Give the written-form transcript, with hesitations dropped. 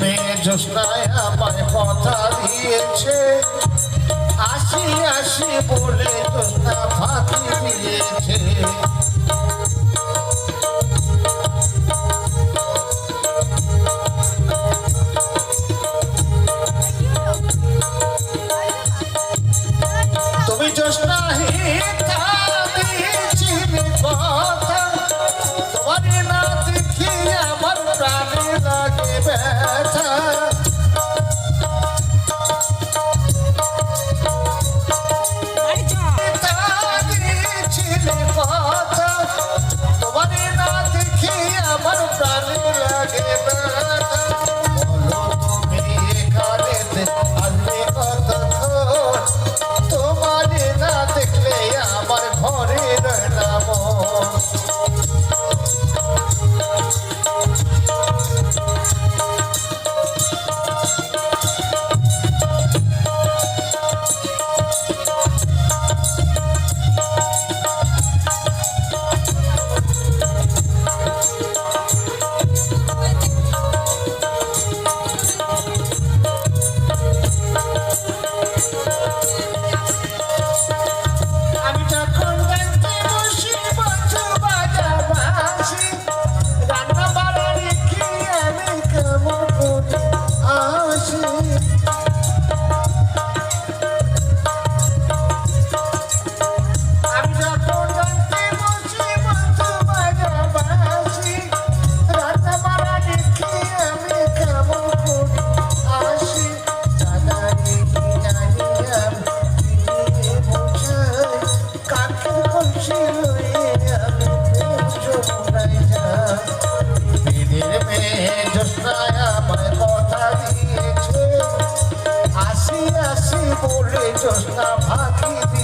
মেয়ে জ্যোৎস্নায় আমায় কথা দিয়েছে, আসি আসি বলে জ্যোৎস্না ফাঁকি দিয়েছে। তুমি জ্যোৎস্না তোমার না দেখি আমার প্রাণে লাগে ব্যথা। তোমার না দেখি আমার প্রাণে লাগে ব্যথা। বলো তুমি এখানে আসবে কতক্ষণ, তোমার না দেখলে আমার ঘরে রয় না মন। জ্যোৎস্না ফাঁকি